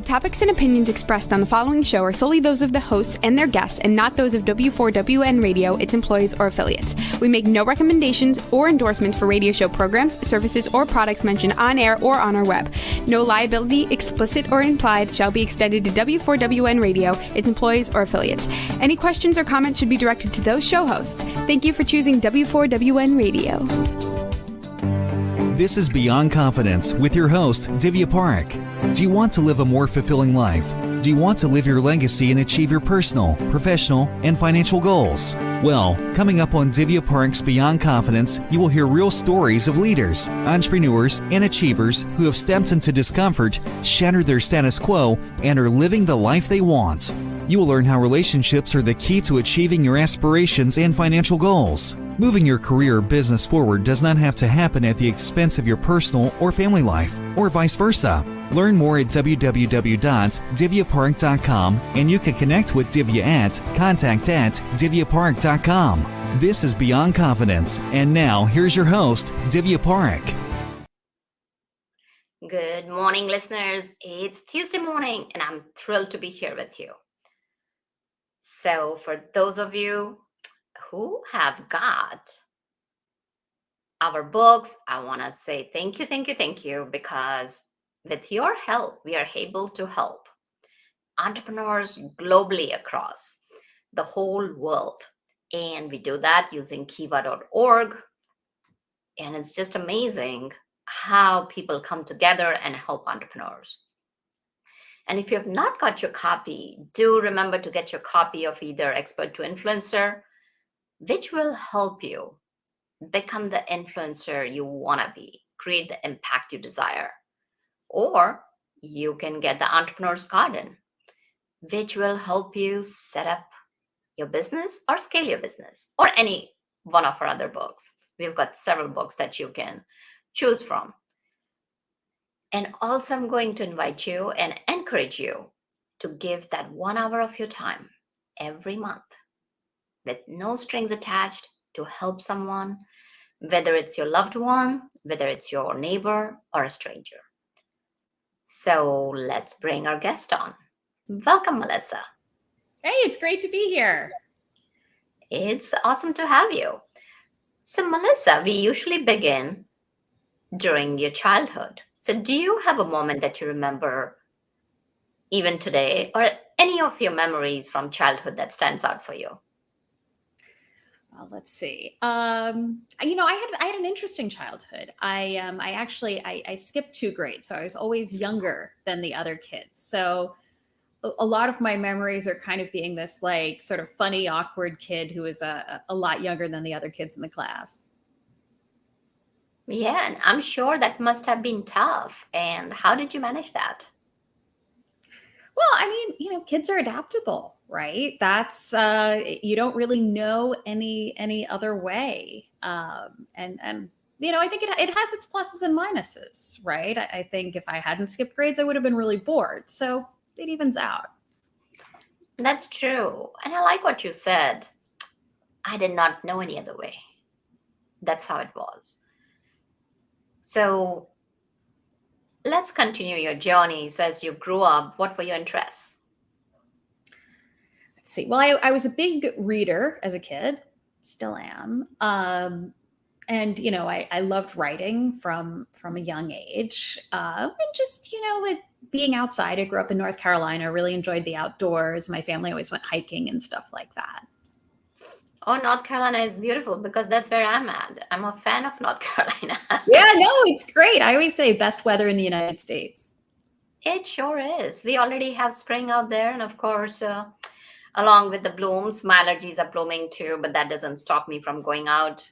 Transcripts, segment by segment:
topics and opinions expressed on the following show are solely those of the hosts and their guests and not those of W4WN Radio, its employees, or affiliates. We make no recommendations or endorsements for radio show programs, services, or products mentioned on air or on our web. No liability, explicit or implied, shall be extended to W4WN Radio, its employees, or affiliates. Any questions or comments should be directed to those show hosts. Thank you for choosing W4WN Radio. This is Beyond Confidence with your host, Divya Parekh. Do you want to live a more fulfilling life? Do you want to live your legacy and achieve your personal, professional, and financial goals? Well, coming up on Divya Parekh's Beyond Confidence, you will hear real stories of leaders, entrepreneurs, and achievers who have stepped into discomfort, shattered their status quo, and are living the life they want. You will learn how relationships are the key to achieving your aspirations and financial goals. Moving your career or business forward does not have to happen at the expense of your personal or family life, or vice versa. Learn more at www.divyaparekh.com, and you can connect with Divya at contact@divyaparekh.com. This is Beyond Confidence, and now here's your host, Divya Parekh. Good morning, listeners. It's Tuesday morning, and I'm thrilled to be here with you. So for those of you who have got our books, I want to say thank you, because with your help, we are able to help entrepreneurs globally across the whole world. And we do that using kiva.org. And it's just amazing how people come together and help entrepreneurs. And if you have not got your copy, do remember to get your copy of either Expert to Influencer, which will help you become the influencer you want to be, create the impact you desire. Or you can get the Entrepreneur's Garden, which will help you set up your business or scale your business, or any one of our other books. We've got several books that you can choose from. And also, I'm going to invite you and encourage you to give that 1 hour of your time every month with no strings attached to help someone, whether it's your loved one, whether it's your neighbor or a stranger. So let's bring our guest on. Welcome, Melissa. Hey, it's great to be here. It's awesome to have you. So Melissa, we usually begin during your childhood. So do you have a moment that you remember even today, or any of your memories from childhood that stands out for you? Well, let's see. I had an interesting childhood. I skipped 2 grades, so I was always younger than the other kids. So a lot of my memories are kind of being this like sort of funny, awkward kid who is a lot younger than the other kids in the class. Yeah, and I'm sure that must have been tough. And how did you manage that? Well, I mean, kids are adaptable, right? That's you don't really know any other way. I think it has its pluses and minuses, right? I think if I hadn't skipped grades, I would have been really bored. So it evens out. That's true. And I like what you said. I did not know any other way. That's how it was. So let's continue your journey. So as you grew up, what were your interests? Let's see. Well, I was a big reader as a kid, still am. I loved writing from a young age. And just, with being outside, I grew up in North Carolina, really enjoyed the outdoors. My family always went hiking and stuff like that. Oh, North Carolina is beautiful, because that's where I'm at. I'm a fan of North Carolina. Yeah, no, it's great. I always say best weather in the United States. It sure is. We already have spring out there. And of course, along with the blooms, my allergies are blooming too, but that doesn't stop me from going out,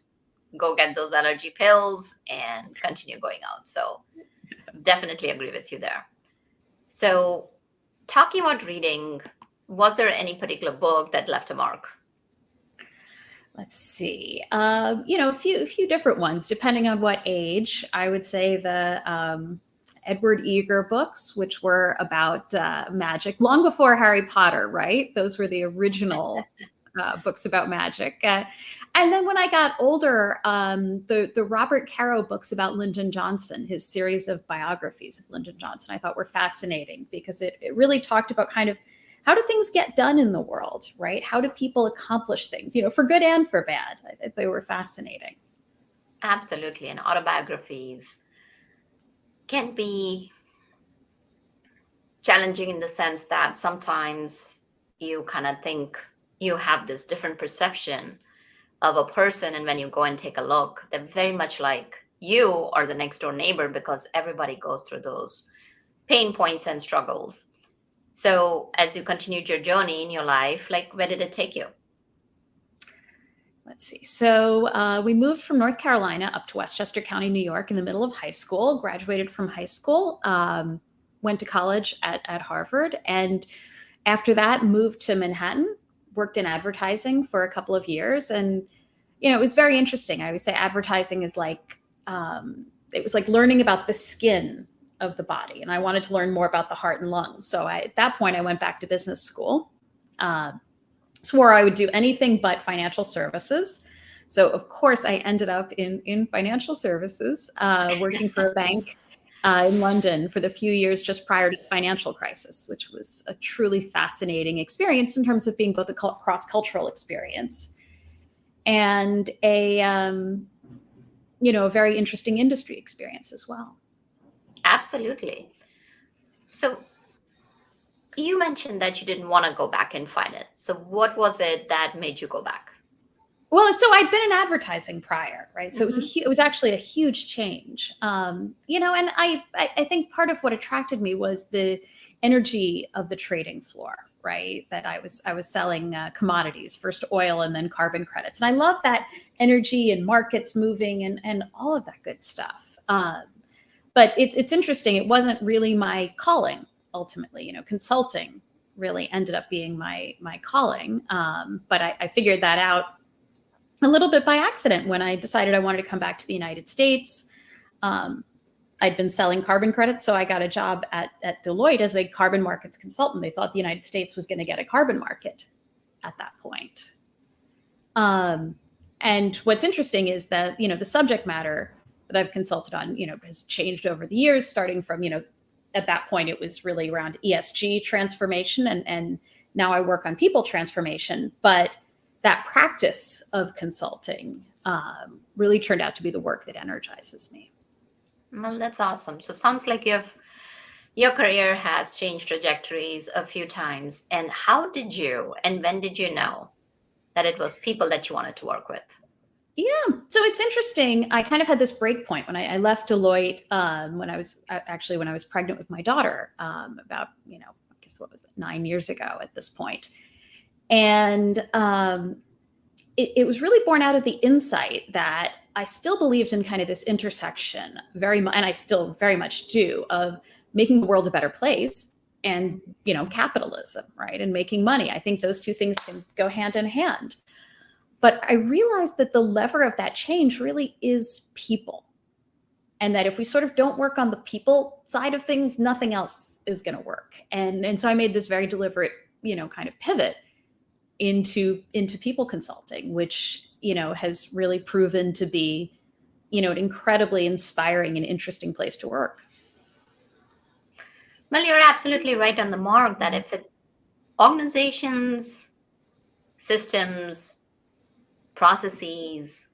go get those allergy pills and continue going out. So definitely agree with you there. So talking about reading, was there any particular book that left a mark? Let's see. A few different ones, depending on what age. I would say the Edward Eager books, which were about magic long before Harry Potter, right? Those were the original books about magic. And then when I got older, the Robert Caro books about Lyndon Johnson, his series of biographies of Lyndon Johnson, I thought were fascinating because it really talked about kind of how do things get done in the world, right? How do people accomplish things, for good and for bad? They were fascinating. Absolutely. And autobiographies can be challenging in the sense that sometimes you kind of think you have this different perception of a person, and when you go and take a look, they're very much like you or the next door neighbor, because everybody goes through those pain points and struggles. So as you continued your journey in your life, like, where did it take you? Let's see. So we moved from North Carolina up to Westchester County, New York in the middle of high school, graduated from high school, went to college at Harvard. And after that, moved to Manhattan, worked in advertising for a couple of years. And, it was very interesting. I always say advertising is like, it was like learning about the skin of the body. And I wanted to learn more about the heart and lungs. So at that point, I went back to business school. Swore I would do anything but financial services. So of course I ended up in financial services, working for a bank in London for the few years just prior to the financial crisis, which was a truly fascinating experience in terms of being both a cross-cultural experience and a very interesting industry experience as well. Absolutely. So you mentioned that you didn't want to go back in finance. So what was it that made you go back? Well, so I'd been in advertising prior, right? So it was actually a huge change, and I think part of what attracted me was the energy of the trading floor, right? That I was selling commodities, first oil and then carbon credits, and I love that energy and markets moving and all of that good stuff. But it's interesting. It wasn't really my calling ultimately. Consulting really ended up being my calling, but I figured that out a little bit by accident when I decided I wanted to come back to the United States. I'd been selling carbon credits, so I got a job at Deloitte as a carbon markets consultant. They thought the United States was going to get a carbon market at that point. And what's interesting is that, the subject matter that I've consulted on, has changed over the years, starting from, at that point, it was really around ESG transformation. And now I work on people transformation. But that practice of consulting really turned out to be the work that energizes me. Well, that's awesome. So sounds like your career has changed trajectories a few times. And how did you and when did you know that it was people that you wanted to work with? Yeah, so it's interesting. I kind of had this break point when I left Deloitte when I was pregnant with my daughter about, I guess what was it, 9 years ago at this point. And it was really born out of the insight that I still believed in kind of this intersection very much, and I still very much do, of making the world a better place and, capitalism, right? And making money. I think those two things can go hand in hand. But I realized that the lever of that change really is people. And that if we sort of don't work on the people side of things, nothing else is going to work. And so I made this very deliberate, kind of pivot into people consulting, which, has really proven to be, an incredibly inspiring and interesting place to work. Well, you're absolutely right on the mark that if organizations, systems, processes,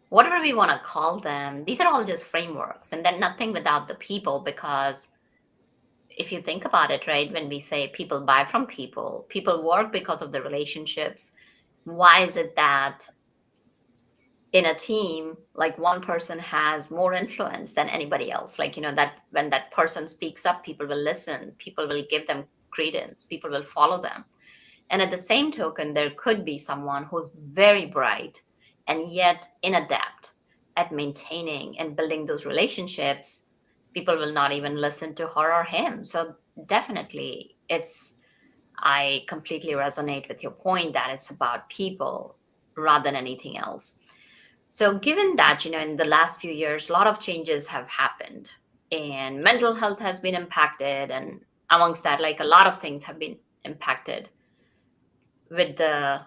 whatever we want to call them, these are all just frameworks, and they're nothing without the people. Because if you think about it, right, when we say people buy from people, people work because of the relationships. Why is it that in a team, like, one person has more influence than anybody else? Like, that when that person speaks up, people will listen, people will give them credence, people will follow them. And at the same token, there could be someone who's very bright and yet inadept at maintaining and building those relationships. People will not even listen to her or him. So definitely I completely resonate with your point that it's about people rather than anything else. So given that, in the last few years, a lot of changes have happened and mental health has been impacted. And amongst that, like, a lot of things have been impacted with the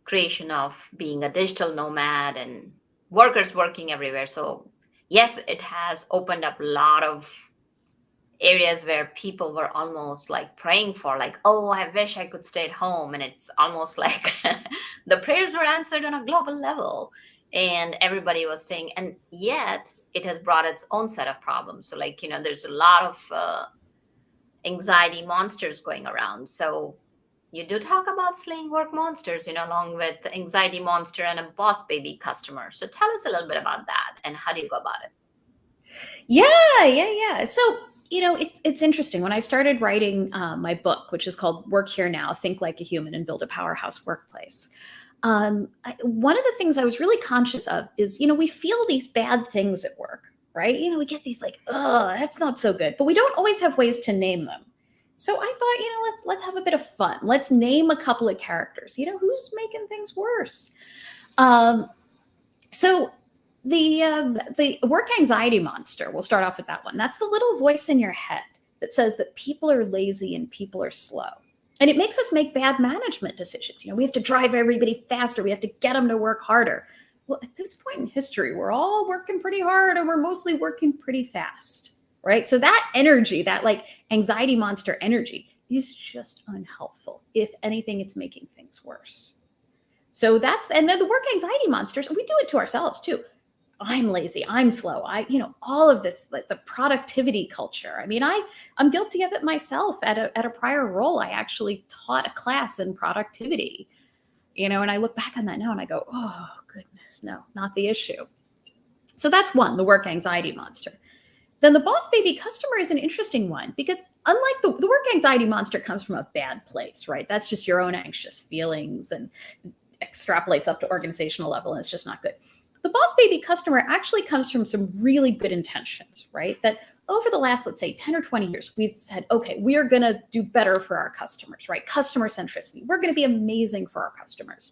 creation of being a digital nomad and workers working everywhere. So yes, it has opened up a lot of areas where people were almost like praying for, like, oh, I wish I could stay at home. And it's almost like the prayers were answered on a global level and everybody was staying. And yet it has brought its own set of problems. So, like, there's a lot of anxiety monsters going around. So you do talk about slaying work monsters, along with the anxiety monster and a boss baby customer. So tell us a little bit about that and how do you go about it? Yeah. So, it's interesting. When I started writing my book, which is called Work Here Now, Think Like a Human and Build a Powerhouse Workplace, one of the things I was really conscious of is, we feel these bad things at work, right? We get these like, oh, that's not so good, but we don't always have ways to name them. So I thought, let's have a bit of fun. Let's name a couple of characters. Who's making things worse? So the work anxiety monster, we'll start off with that one. That's the little voice in your head that says that people are lazy and people are slow. And it makes us make bad management decisions. We have to drive everybody faster. We have to get them to work harder. Well, at this point in history, we're all working pretty hard and we're mostly working pretty fast, right? So that energy, that like anxiety monster energy, is just unhelpful. If anything, it's making things worse. So and then the work anxiety monsters, we do it to ourselves too. I'm lazy, I'm slow. All of this, like the productivity culture. I mean, I'm guilty of it myself. At a prior role, I actually taught a class in productivity, and I look back on that now and I go, oh goodness, no, not the issue. So that's one, the work anxiety monster. Then the boss baby customer is an interesting one because unlike the work anxiety monster comes from a bad place, right? That's just your own anxious feelings and extrapolates up to organizational level, and it's just not good. The boss baby customer actually comes from some really good intentions, right? That over the last, let's say 10 or 20 years, we've said, okay, we are going to do better for our customers, right? Customer centricity. We're going to be amazing for our customers.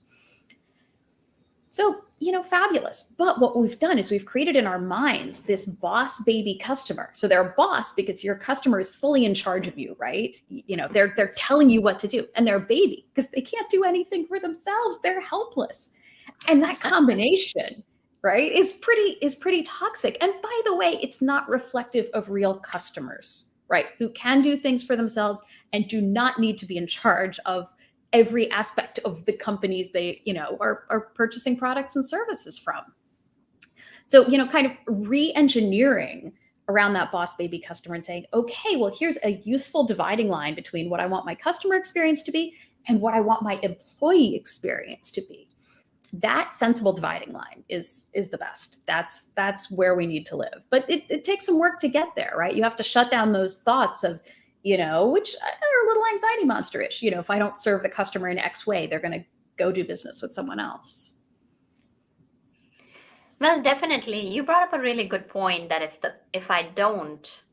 So, fabulous. But what we've done is we've created in our minds this boss baby customer. So they're a boss because your customer is fully in charge of you, right? They're telling you what to do, and they're a baby because they can't do anything for themselves. They're helpless. And that combination, right, is pretty toxic. And by the way, it's not reflective of real customers, right, who can do things for themselves and do not need to be in charge of every aspect of the companies they, are purchasing products and services from. So, kind of re-engineering around that boss baby customer and saying, okay, well, here's a useful dividing line between what I want my customer experience to be and what I want my employee experience to be. That sensible dividing line is the best. That's where we need to live. But it takes some work to get there, right? You have to shut down those thoughts of, which are a little anxiety monster-ish. If I don't serve the customer in X way, they're going to go do business with someone else. Well, definitely. You brought up a really good point that if I don't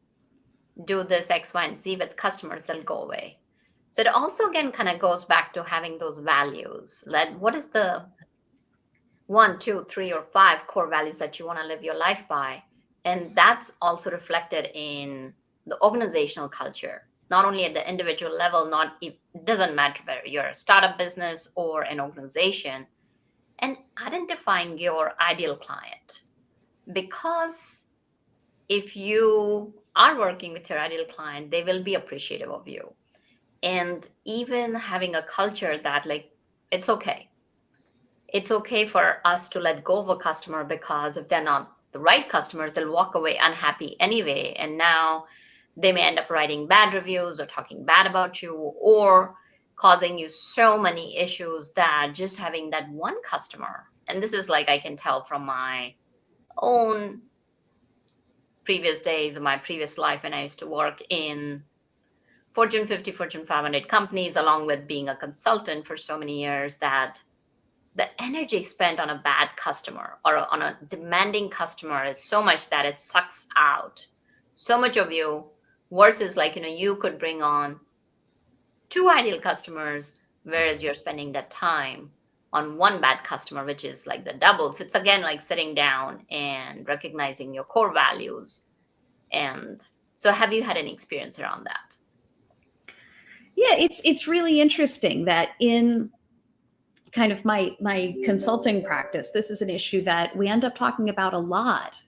do this X, Y, and Z with customers, they'll go away. So it also again kind of goes back to having those values. What is the 1, 2, 3, or 5 core values that you want to live your life by? And that's also reflected in the organizational culture, not only at the individual level, it doesn't matter whether you're a startup business or an organization, and identifying your ideal client. Because if you are working with your ideal client, they will be appreciative of you. And even having a culture that it's okay. It's okay for us to let go of a customer because if they're not the right customers, they'll walk away unhappy anyway. And now they may end up writing bad reviews or talking bad about you or causing you so many issues that just having that one customer, and this is I can tell from my own previous days of my previous life when I used to work in Fortune 50, Fortune 500 companies, along with being a consultant for so many years, that the energy spent on a bad customer or on a demanding customer is so much that it sucks out so much of you versus you could bring on 2 ideal customers, whereas you're spending that time on one bad customer, which is the double. So it's again sitting down and recognizing your core values. And so have you had any experience around that? Yeah, it's really interesting that in kind of my consulting practice, this is an issue that we end up talking about a lot,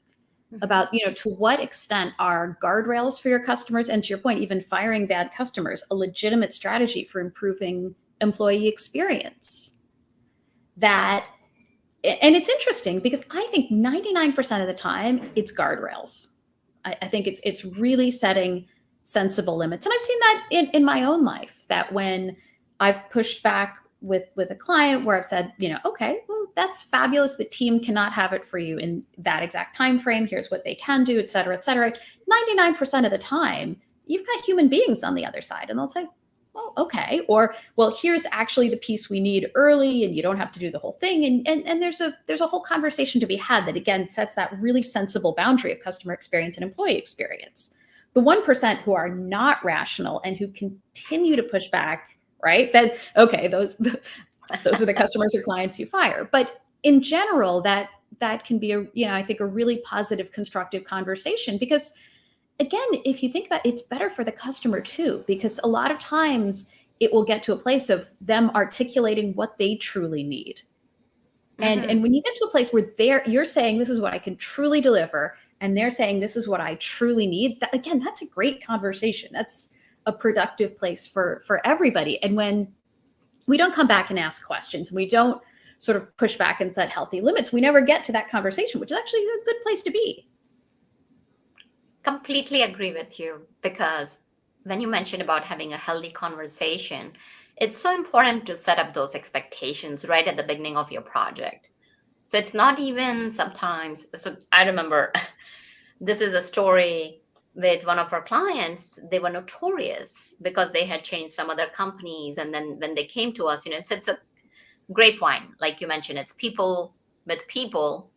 about, to what extent are guardrails for your customers, and to your point, even firing bad customers, a legitimate strategy for improving employee experience. And it's interesting because I think 99% of the time it's guardrails. I think it's really setting sensible limits. And I've seen that in my own life, that when I've pushed back with a client where I've said, okay, well, that's fabulous. The team cannot have it for you in that exact time frame. Here's what they can do, et cetera, et cetera. 99% of the time, you've got human beings on the other side, and they'll say, well, okay. Or, well, here's actually the piece we need early, and you don't have to do the whole thing. And there's a whole conversation to be had that, again, sets that really sensible boundary of customer experience and employee experience. The 1% who are not rational and who continue to push back, right? That, okay, those are the customers or clients you fire. But in general, that can be I think a really positive, constructive conversation, because again, if you think about it, it's better for the customer too, because a lot of times it will get to a place of them articulating what they truly need. And when you get to a place where you're saying, this is what I can truly deliver, and they're saying, this is what I truly need, again, that's a great conversation. That's a productive place for everybody. And when we don't come back and ask questions, we don't sort of push back and set healthy limits, we never get to that conversation, which is actually a good place to be. Completely agree with you, because when you mentioned about having a healthy conversation, it's so important to set up those expectations right at the beginning of your project. So it's not even sometimes, so I remember this is a story with one of our clients. They were notorious because they had changed some other companies. And then when they came to us, it's a grapevine. Like you mentioned, it's people with people.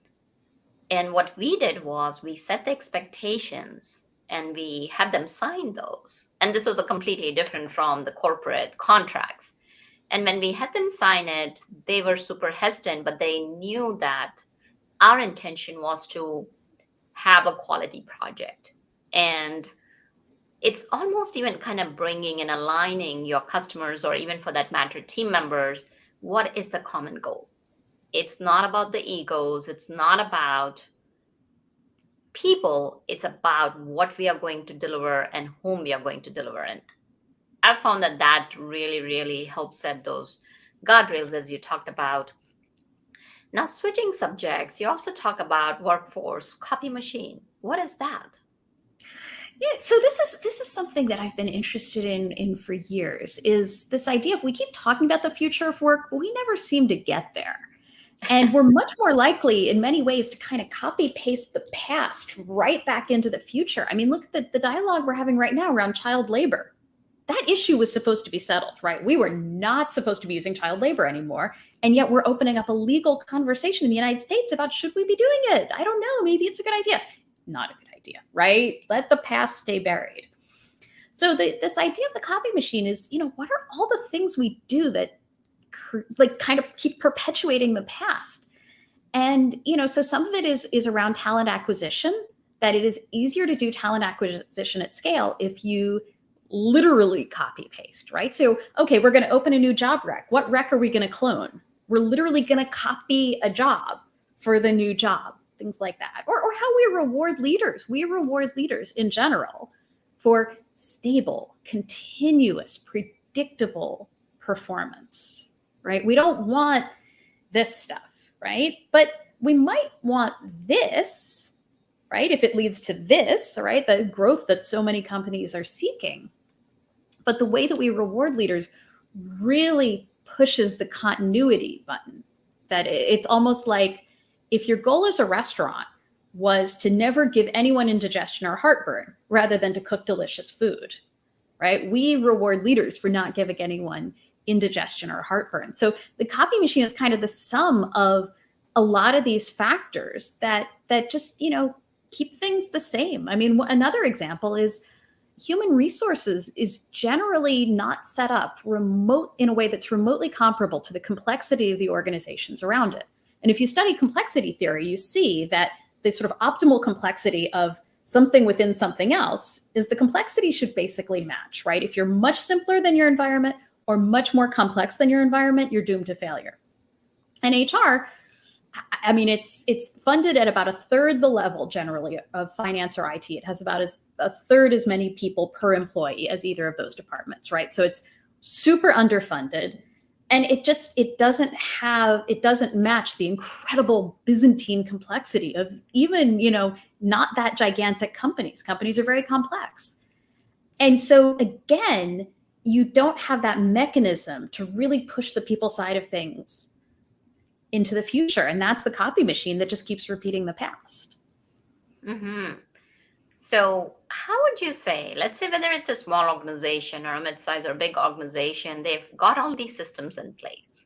And what we did was we set the expectations and we had them sign those. And this was a completely different from the corporate contracts. And when we had them sign it, they were super hesitant, but they knew that our intention was to have a quality project. And it's almost even kind of bringing and aligning your customers, or even for that matter, team members. What is the common goal? It's not about the egos. It's not about people. It's about what we are going to deliver and whom we are going to deliver. And I found that really, really helps set those guardrails, as you talked about. Now, switching subjects, you also talk about workforce copy machine. What is that? Yeah, so this is something that I've been interested in for years, is this idea of, we keep talking about the future of work, but we never seem to get there. And we're much more likely in many ways to kind of copy paste the past right back into the future. I mean, look at the dialogue we're having right now around child labor. That issue was supposed to be settled, right? We were not supposed to be using child labor anymore. And yet we're opening up a legal conversation in the United States about, should we be doing it? I don't know. Maybe it's a good idea. Not a good idea, right? Let the past stay buried. So this idea of the copy machine is, what are all the things we do that kind of keep perpetuating the past? And, so some of it is around talent acquisition, that it is easier to do talent acquisition at scale if you literally copy paste, right? So, okay, we're going to open a new job rec. What rec are we going to clone? We're literally going to copy a job for the new job, things like that. Or how we reward leaders. We reward leaders in general for stable, continuous, predictable performance, right? We don't want this stuff, right? But we might want this, right? If it leads to this, right? The growth that so many companies are seeking. But the way that we reward leaders really pushes the continuity button. That it's almost like, if your goal as a restaurant was to never give anyone indigestion or heartburn rather than to cook delicious food, right? We reward leaders for not giving anyone indigestion or heartburn. So the copy machine is kind of the sum of a lot of these factors that just, keep things the same. I mean, another example is human resources is generally not set up in a way that's remotely comparable to the complexity of the organizations around it. And if you study complexity theory, you see that the sort of optimal complexity of something within something else is the complexity should basically match, right? If you're much simpler than your environment or much more complex than your environment, you're doomed to failure. And HR, I mean, it's funded at about a third the level generally of finance or IT. It has about a third as many people per employee as either of those departments, right? So it's super underfunded, and it doesn't match the incredible Byzantine complexity of even, not that gigantic companies. Companies are very complex. And so again, you don't have that mechanism to really push the people side of things into the future. And that's the copy machine that just keeps repeating the past. Mm-hmm. So how would you say, let's say whether it's a small organization or a mid-size or big organization, they've got all these systems in place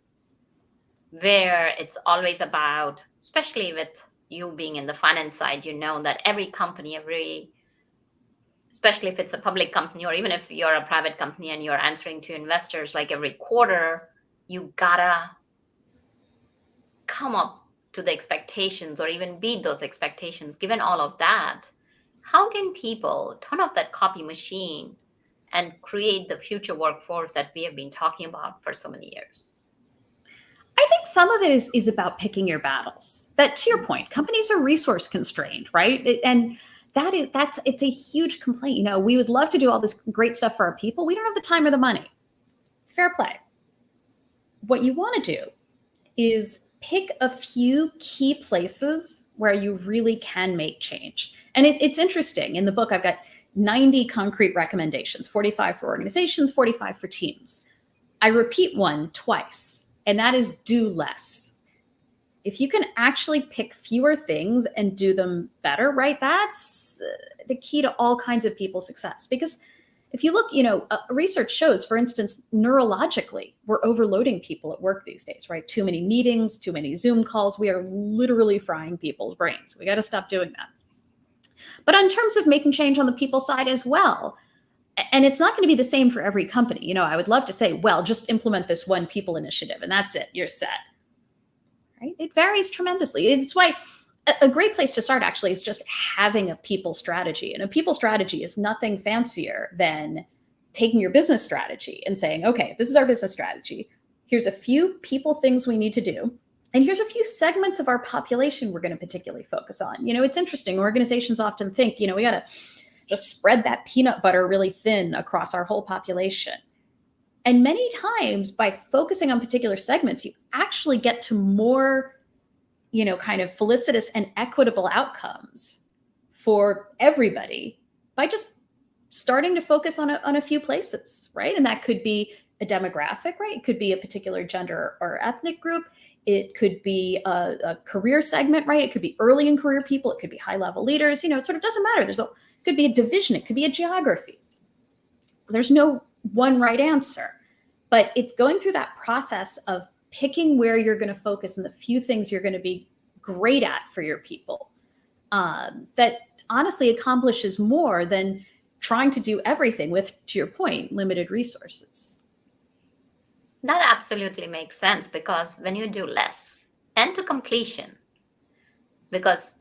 where it's always about, especially with you being in the finance side, that every company, especially if it's a public company or even if you're a private company and you're answering to investors, like every quarter, you gotta come up to the expectations or even beat those expectations. Given all of that, how can people turn off that copy machine and create the future workforce that we have been talking about for so many years? I think some of it is about picking your battles. That, to your point, companies are resource constrained, right? And it's a huge complaint. We would love to do all this great stuff for our people. We don't have the time or the money. Fair play. What you want to do is pick a few key places where you really can make change. And it's interesting. In the book, I've got 90 concrete recommendations, 45 for organizations, 45 for teams. I repeat one twice, and that is do less. If you can actually pick fewer things and do them better, right? That's the key to all kinds of people's success. Because if you look, research shows, for instance, neurologically, we're overloading people at work these days, right? Too many meetings, too many Zoom calls. We are literally frying people's brains. We got to stop doing that. But in terms of making change on the people side as well, and it's not going to be the same for every company. I would love to say, well, just implement this one people initiative and that's it, you're set. Right? It varies tremendously. It's why a great place to start actually is just having a people strategy. And a people strategy is nothing fancier than taking your business strategy and saying, okay, this is our business strategy. Here's a few people things we need to do. And here's a few segments of our population we're going to particularly focus on. It's interesting. Organizations often think, we got to just spread that peanut butter really thin across our whole population. And many times by focusing on particular segments, you actually get to more, kind of felicitous and equitable outcomes for everybody by just starting to focus on a few places, right? And that could be a demographic, right? It could be a particular gender or ethnic group. It could be a career segment, right? It could be early in career people. It could be high-level leaders. It sort of doesn't matter. It could be a division. It could be a geography. There's no one right answer, but it's going through that process of picking where you're going to focus and the few things you're going to be great at for your people that honestly accomplishes more than trying to do everything with, to your point, limited resources. That absolutely makes sense, because when you do less and to completion, because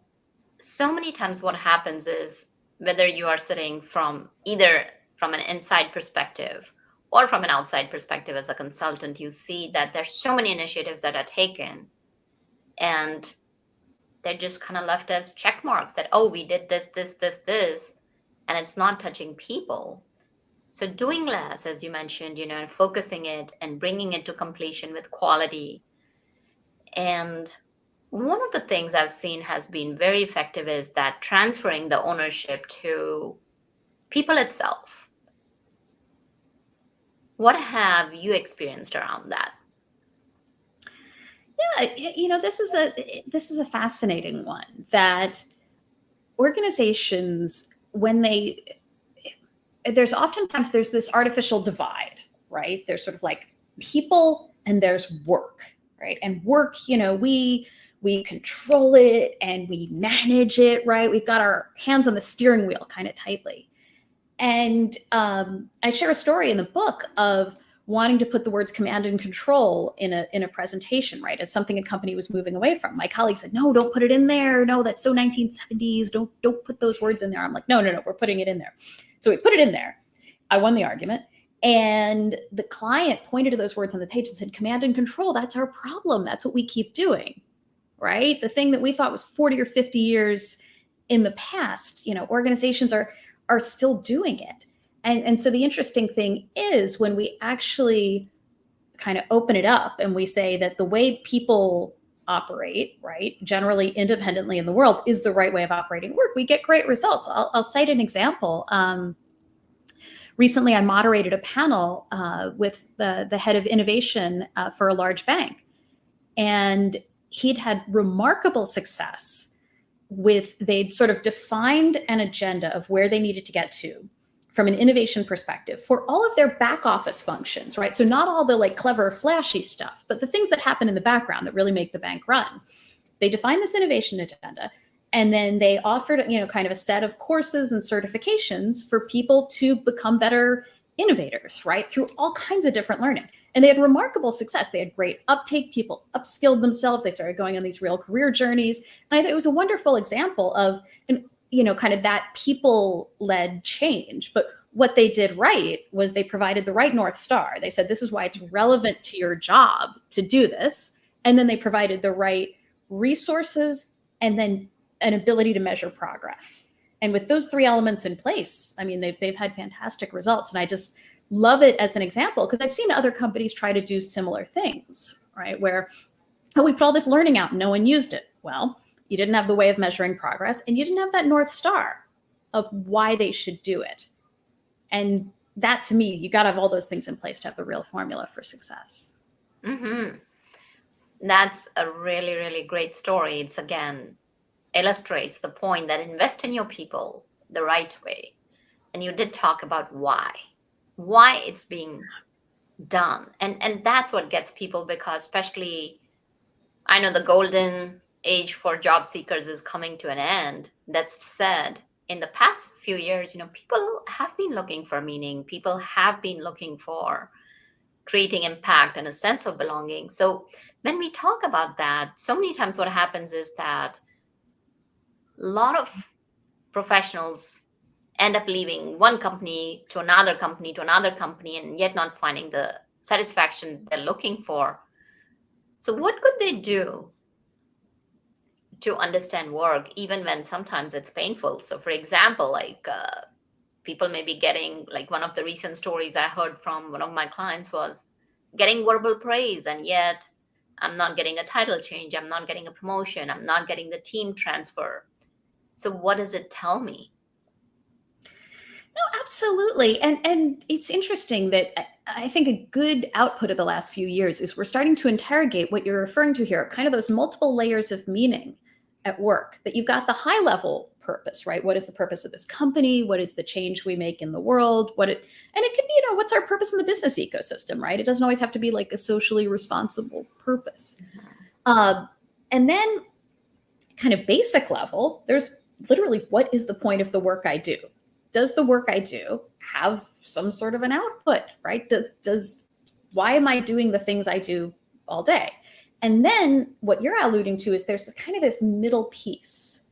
so many times what happens is, whether you are sitting from either from an inside perspective or from an outside perspective as a consultant, you see that there's so many initiatives that are taken and they're just kind of left as check marks that, oh, we did this, and it's not touching people. So doing less, as you mentioned, and focusing it and bringing it to completion with quality. And one of the things I've seen has been very effective is that transferring the ownership to people itself. What have you experienced around that? Yeah, this is a fascinating one, that organizations, when there's oftentimes this artificial divide, right? There's sort of like people and there's work, right? And work, we control it and we manage it, right? We've got our hands on the steering wheel kind of tightly. And I share a story in the book of wanting to put the words command and control in a presentation, right? It's something a company was moving away from. My colleague said, no, don't put it in there. No, that's so 1970s. Don't put those words in there. I'm like, no, we're putting it in there. So we put it in there. I won the argument. And the client pointed to those words on the page and said, command and control, that's our problem. That's what we keep doing, right? The thing that we thought was 40 or 50 years in the past, organizations are still doing it. And so the interesting thing is when we actually kind of open it up and we say that the way people operate, right, generally independently in the world is the right way of operating at work, we get great results. I'll cite an example. Recently, I moderated a panel with the head of innovation for a large bank, and he'd had remarkable success they'd sort of defined an agenda of where they needed to get to from an innovation perspective for all of their back office functions, right? So not all the like clever, flashy stuff, but the things that happen in the background that really make the bank run. They defined this innovation agenda, and then they offered, kind of a set of courses and certifications for people to become better innovators, right? Through all kinds of different learning. And they had remarkable success. They had great uptake. People upskilled themselves. They started going on these real career journeys. And I thought it was a wonderful example of, kind of that people-led change. But what they did right was they provided the right North Star. They said, this is why it's relevant to your job to do this. And then they provided the right resources and then an ability to measure progress. And with those three elements in place, I mean, they've had fantastic results. And I just love it as an example because I've seen other companies try to do similar things, right? Where we put all this learning out and no one used it. Well, you didn't have the way of measuring progress and you didn't have that North Star of why they should do it. And that, to me, you got to have all those things in place to have the real formula for success. Mm-hmm. That's a really, really great story. It's, again, illustrates the point that invest in your people the right way. And you did talk about why it's being done. And that's what gets people, because especially, I know the golden age for job seekers is coming to an end. That said, in the past few years, people have been looking for meaning. People have been looking for creating impact and a sense of belonging. So when we talk about that, so many times what happens is that a lot of professionals end up leaving one company to another company to another company and yet not finding the satisfaction they're looking for. So what could they do to understand work, even when sometimes it's painful? So for example, people may be getting, like one of the recent stories I heard from one of my clients was getting verbal praise, and yet I'm not getting a title change, I'm not getting a promotion, I'm not getting the team transfer. So what does it tell me? No, absolutely. And it's interesting that I think a good output of the last few years is we're starting to interrogate what you're referring to here, kind of those multiple layers of meaning at work, that you've got the high level purpose, right? What is the purpose of this company? What is the change we make in the world? And it could be, what's our purpose in the business ecosystem, right? It doesn't always have to be like a socially responsible purpose. And then kind of basic level, there's literally, what is the point of the work I do? Does the work I do have some sort of an output, right? Why am I doing the things I do all day? And then what you're alluding to is there's kind of this middle piece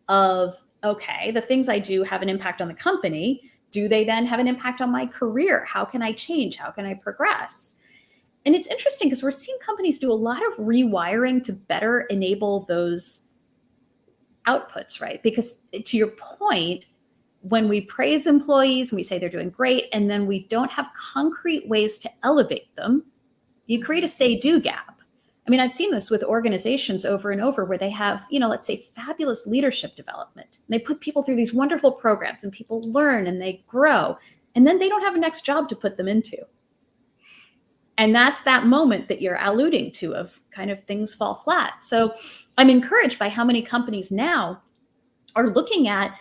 of, okay, the things I do have an impact on the company. Do they then have an impact on my career? How can I change? How can I progress? And it's interesting because we're seeing companies do a lot of rewiring to better enable those outputs, right? Because to your point, when we praise employees, we say they're doing great, and then we don't have concrete ways to elevate them, you create a say-do gap. I mean, I've seen this with organizations over and over where they have, let's say fabulous leadership development. And they put people through these wonderful programs and people learn and they grow, and then they don't have a next job to put them into. And that's that moment that you're alluding to of kind of things fall flat. So I'm encouraged by how many companies now are looking at,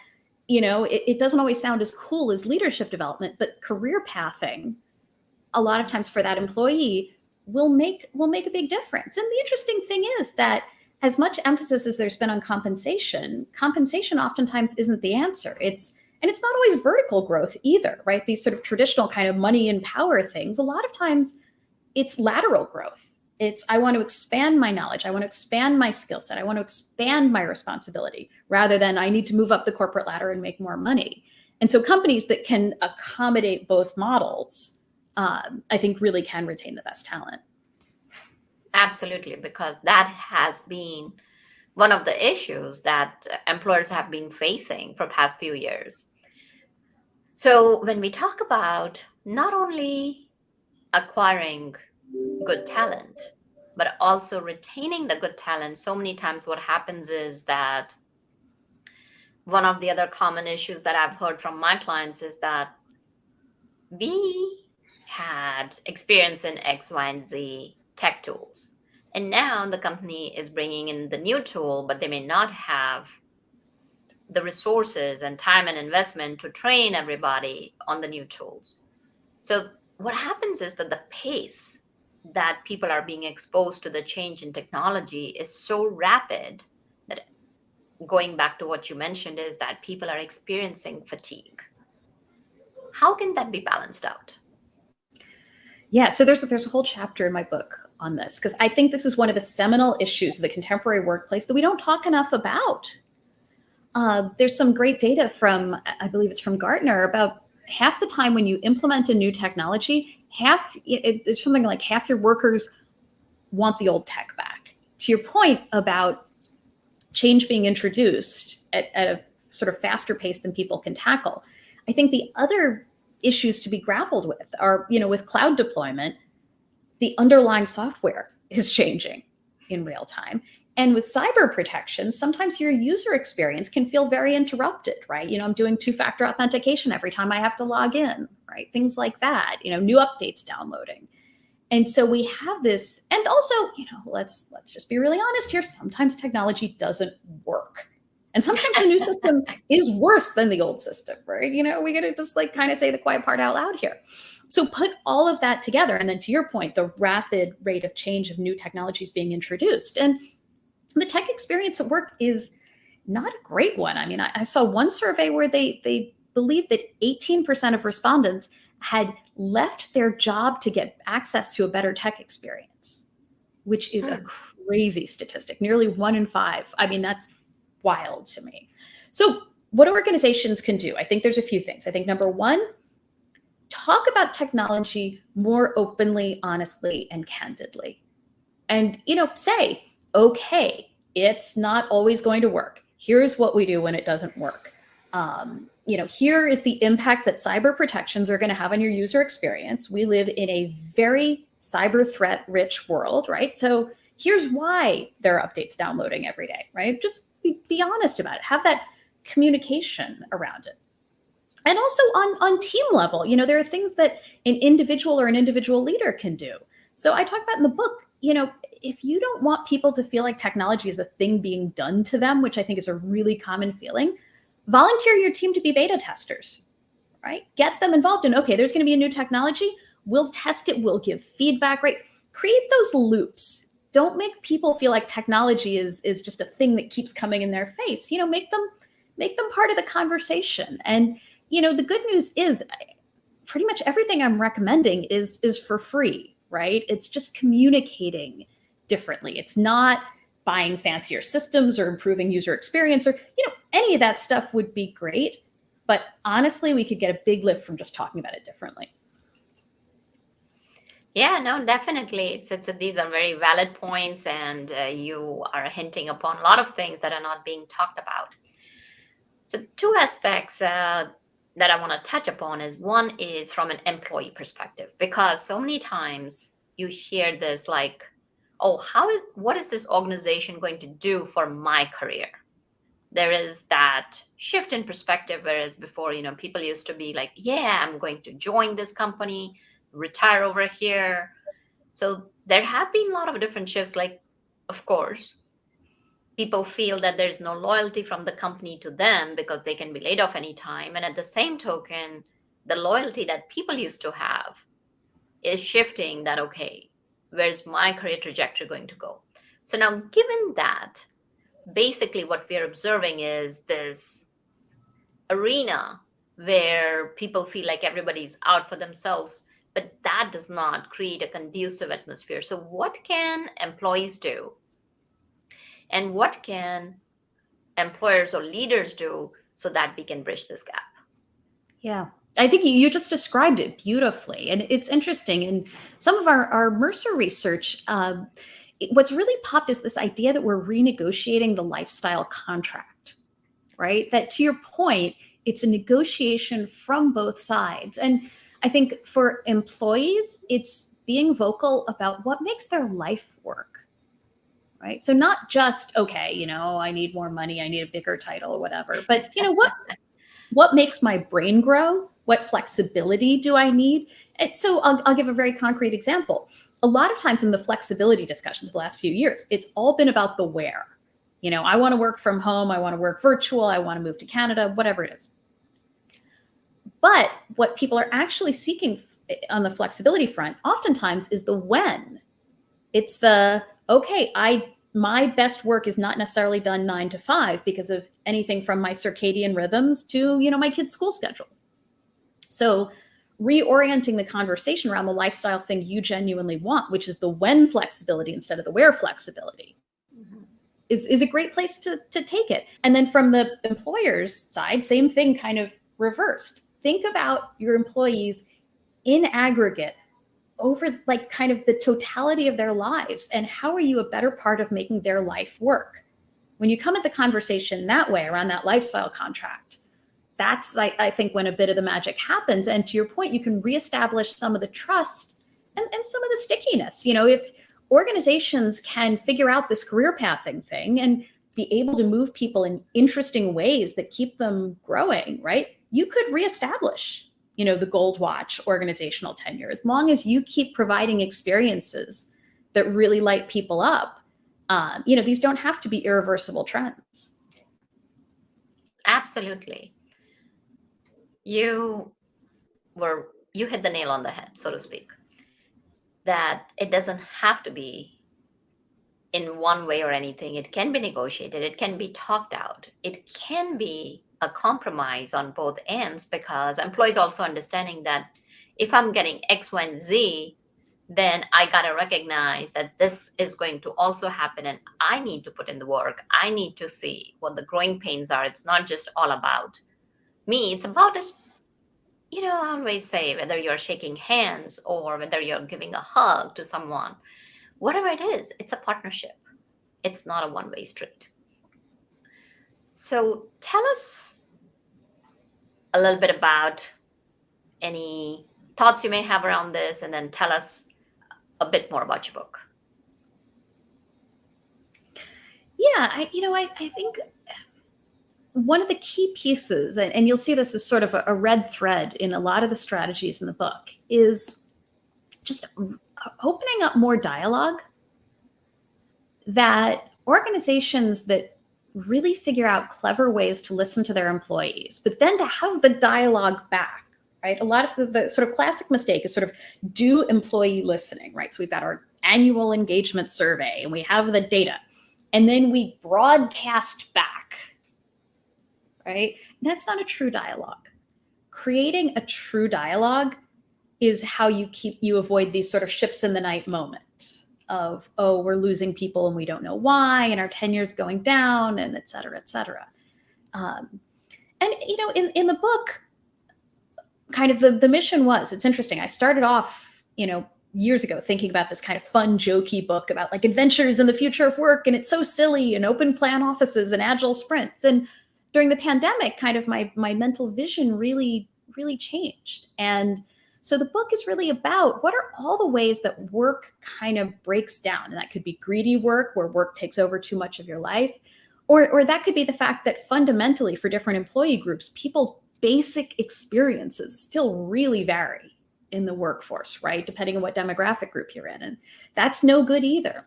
it doesn't always sound as cool as leadership development, but career pathing, a lot of times for that employee, will make a big difference. And the interesting thing is that as much emphasis as there's been on compensation oftentimes isn't the answer. It's not always vertical growth either, right? These sort of traditional kind of money and power things, a lot of times it's lateral growth. It's, I want to expand my knowledge. I want to expand my skill set. I want to expand my responsibility rather than I need to move up the corporate ladder and make more money. And so companies that can accommodate both models I think really can retain the best talent. Absolutely, because that has been one of the issues that employers have been facing for past few years. So when we talk about not only acquiring good talent, but also retaining the good talent, so many times what happens is that one of the other common issues that I've heard from my clients is that we had experience in X, Y, and Z tech tools. And now the company is bringing in the new tool, but they may not have the resources and time and investment to train everybody on the new tools. So, what happens is that the pace that people are being exposed to the change in technology is so rapid that, going back to what you mentioned, is that people are experiencing fatigue. How can that be balanced out? Yeah, so there's a whole chapter in my book on this because I think this is one of the seminal issues of the contemporary workplace that we don't talk enough about. There's some great data from, I believe it's from Gartner, about half the time when you implement a new technology, it's something like half your workers want the old tech back. To your point about change being introduced at a sort of faster pace than people can tackle, I think the other issues to be grappled with are, with cloud deployment, the underlying software is changing in real time. And with cyber protection, sometimes your user experience can feel very interrupted, right? I'm doing two-factor authentication every time I have to log in, right? Things like that, new updates downloading. And so we have this, and also, let's just be really honest here. Sometimes technology doesn't work. And sometimes the new system is worse than the old system, right? We got to just kind of say the quiet part out loud here. So put all of that together. And then to your point, the rapid rate of change of new technologies being introduced. And the tech experience at work is not a great one. I mean, I saw one survey where they believed that 18% of respondents had left their job to get access to a better tech experience, which is a crazy statistic. Nearly 1 in 5. I mean, that's wild to me. So what organizations can do, I think there's a few things. I think number one, talk about technology more openly, honestly, and candidly. And, say, okay, it's not always going to work. Here's what we do when it doesn't work. Here is the impact that cyber protections are going to have on your user experience. We live in a very cyber threat rich world, right? So here's why there are updates downloading every day, right? Just be honest about it. Have that communication around it. And also on team level, there are things that an individual or an individual leader can do. So I talk about in the book, if you don't want people to feel like technology is a thing being done to them, which I think is a really common feeling, volunteer your team to be beta testers, right? Get them involved in, okay, there's going to be a new technology. We'll test it. We'll give feedback, right? Create those loops. Don't make people feel like technology is just a thing that keeps coming in their face. Make them part of the conversation. And, the good news is pretty much everything I'm recommending is for free, right? It's just communicating differently. It's not buying fancier systems or improving user experience or, any of that stuff would be great. But honestly, we could get a big lift from just talking about it differently. Yeah, no, definitely. These are very valid points, and you are hinting upon a lot of things that are not being talked about. So two aspects that I want to touch upon is one is from an employee perspective, because so many times you hear this like, oh, what is this organization going to do for my career? There is that shift in perspective, whereas before, people used to be like, yeah, I'm going to join this company, retire over here. So there have been a lot of different shifts. Like, of course, people feel that there's no loyalty from the company to them because they can be laid off anytime. And at the same token, the loyalty that people used to have is shifting that, okay, where's my career trajectory going to go? So now, given that, basically what we're observing is this arena where people feel like everybody's out for themselves, but that does not create a conducive atmosphere. So what can employees do? And what can employers or leaders do so that we can bridge this gap? Yeah. I think you just described it beautifully. And it's interesting. In some of our Mercer research, what's really popped is this idea that we're renegotiating the lifestyle contract, right? That, to your point, it's a negotiation from both sides. And I think for employees, it's being vocal about what makes their life work, right? So not just, okay, I need more money, I need a bigger title or whatever, but what makes my brain grow? What flexibility do I need? And so I'll give a very concrete example. A lot of times in the flexibility discussions the last few years, it's all been about the where. I want to work from home, I want to work virtual, I want to move to Canada, whatever it is. But what people are actually seeking on the flexibility front oftentimes is the when. It's the, okay, my best work is not necessarily done 9 to 5 because of anything from my circadian rhythms to, my kid's school schedule. So reorienting the conversation around the lifestyle thing you genuinely want, which is the when flexibility instead of the where flexibility, is a great place to take it. And then from the employer's side, same thing, kind of reversed. Think about your employees in aggregate over kind of the totality of their lives, and how are you a better part of making their life work? When you come at the conversation that way around that lifestyle contract, that's, I think, when a bit of the magic happens. And to your point, you can reestablish some of the trust and some of the stickiness. If organizations can figure out this career pathing thing and be able to move people in interesting ways that keep them growing, right? You could reestablish the gold watch organizational tenure, as long as you keep providing experiences that really light people up. These don't have to be irreversible trends. Absolutely. You hit the nail on the head, so to speak, that it doesn't have to be in one way or anything. It can be negotiated. It can be talked out. It can be a compromise on both ends, because employees also understanding that if I'm getting X, Y, and Z, then I got to recognize that this is going to also happen, and I need to put in the work. I need to see what the growing pains are. It's not just all about me. It's about it. I always say, whether you're shaking hands or whether you're giving a hug to someone, whatever it is, it's a partnership. It's not a one-way street. So tell us a little bit about any thoughts you may have around this, and then tell us a bit more about your book. Yeah, I think one of the key pieces, and you'll see this as sort of a red thread in a lot of the strategies in the book, is just opening up more dialogue. That organizations that really figure out clever ways to listen to their employees, but then to have the dialogue back, right? A lot of the sort of classic mistake is sort of do employee listening, right? So we've got our annual engagement survey and we have the data, and then we broadcast back, right? That's not a true dialogue. Creating a true dialogue is how you avoid these sort of ships in the night moments of, oh, we're losing people and we don't know why, and our tenure's going down, and et cetera, et cetera. And in the book, kind of the mission was, it's interesting. I started off, years ago thinking about this kind of fun, jokey book about like adventures in the future of work, and it's so silly, and open plan offices and agile sprints. And during the pandemic, kind of my mental vision really, really changed. And so the book is really about what are all the ways that work kind of breaks down. And that could be greedy work, where work takes over too much of your life. Or that could be the fact that fundamentally for different employee groups, people's basic experiences still really vary in the workforce, right? Depending on what demographic group you're in. And that's no good either.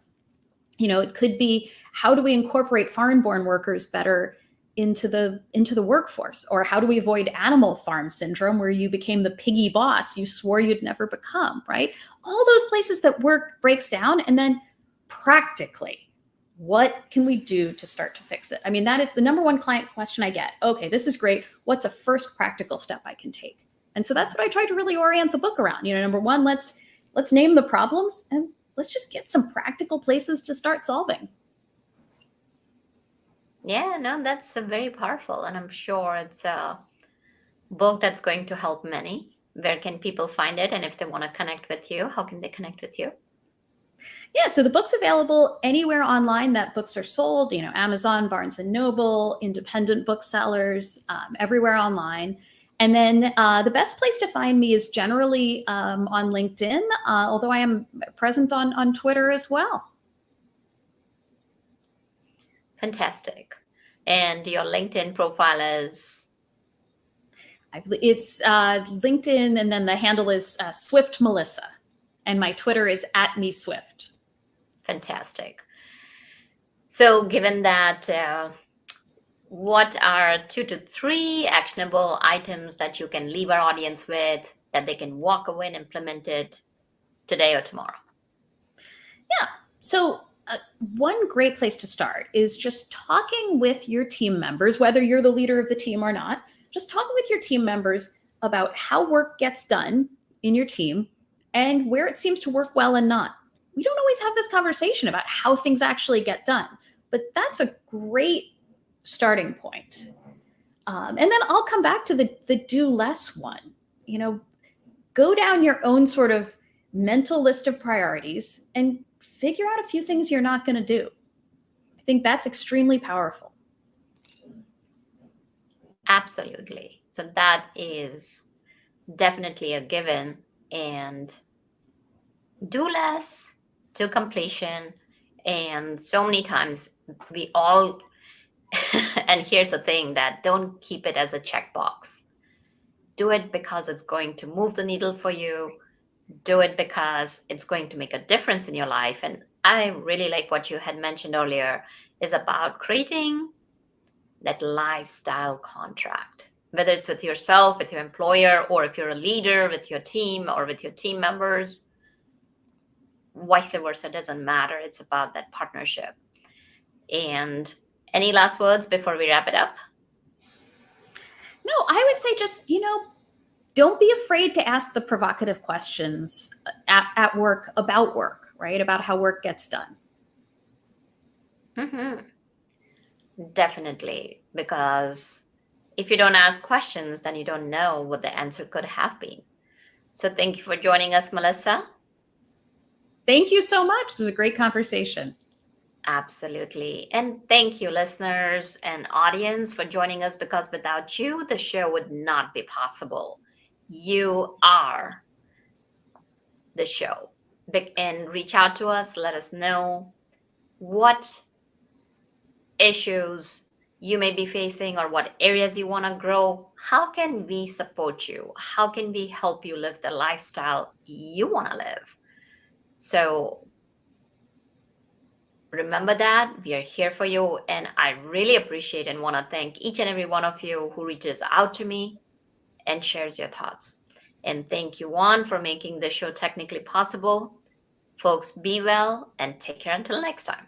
It could be, how do we incorporate foreign-born workers better into the workforce? Or how do we avoid animal farm syndrome, where you became the piggy boss you swore you'd never become, right? All those places that work breaks down. And then practically, what can we do to start to fix it? I mean, that is the number one client question I get. Okay, this is great. What's a first practical step I can take? And so that's what I try to really orient the book around. Number one, let's name the problems, and let's just get some practical places to start solving. Yeah, no, that's very powerful. And I'm sure it's book that's going to help many. Where can people find it? And if they want to connect with you, how can they connect with you? Yeah, so the book's available anywhere online that books are sold, Amazon, Barnes & Noble, independent booksellers, everywhere online. And then the best place to find me is generally on LinkedIn, although I am present on Twitter as well. Fantastic. And your LinkedIn profile is? It's LinkedIn, and then the handle is Swift Melissa. And my Twitter is @MeSwift. Fantastic. So given that, what are 2 to 3 actionable items that you can leave our audience with that they can walk away and implement it today or tomorrow? Yeah. So one great place to start is just talking with your team members, whether you're the leader of the team or not, just talking with your team members about how work gets done in your team and where it seems to work well and not. We don't always have this conversation about how things actually get done, but that's a great starting point. And then I'll come back to the do less one. Go down your own sort of mental list of priorities and figure out a few things you're not going to do. I think that's extremely powerful. Absolutely. So that is definitely a given. And do less to completion. And so many times we all, and here's the thing, that don't keep it as a checkbox. Do it because it's going to move the needle for you. Do it because it's going to make a difference in your life. And I really like what you had mentioned earlier is about creating that lifestyle contract, whether it's with yourself, with your employer, or if you're a leader with your team or with your team members, vice versa, doesn't matter. It's about that partnership. And any last words before we wrap it up? No, I would say just, don't be afraid to ask the provocative questions at work about work, right? About how work gets done. Mm-hmm. Definitely. Because if you don't ask questions, then you don't know what the answer could have been. So thank you for joining us, Melissa. Thank you so much. It was a great conversation. Absolutely. And thank you, listeners and audience, for joining us, because without you, the show would not be possible. You are the show. And reach out to us. Let us know what issues you may be facing or what areas you want to grow. How can we support you? How can we help you live the lifestyle you want to live? So remember that we are here for you. And I really appreciate and want to thank each and every one of you who reaches out to me and shares your thoughts. And thank you, Juan, for making the show technically possible. Folks, be well and take care until next time.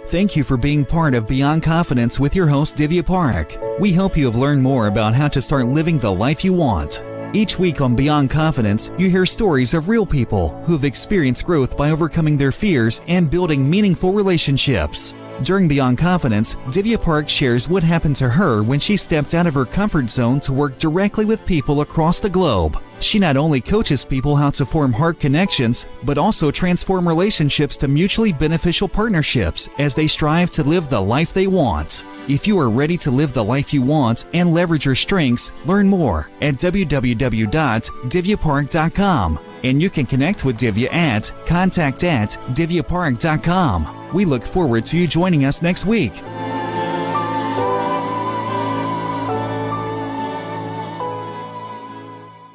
Thank you for being part of Beyond Confidence with your host, Divya Parekh. We hope you have learned more about how to start living the life you want. Each week on Beyond Confidence, you hear stories of real people who've experienced growth by overcoming their fears and building meaningful relationships. During Beyond Confidence, Divya Parekh shares what happened to her when she stepped out of her comfort zone to work directly with people across the globe. She not only coaches people how to form heart connections, but also transform relationships to mutually beneficial partnerships as they strive to live the life they want. If you are ready to live the life you want and leverage your strengths, learn more at www.divyaparekh.com. And you can connect with Divya at contact@divyaparekh.com. We look forward to you joining us next week.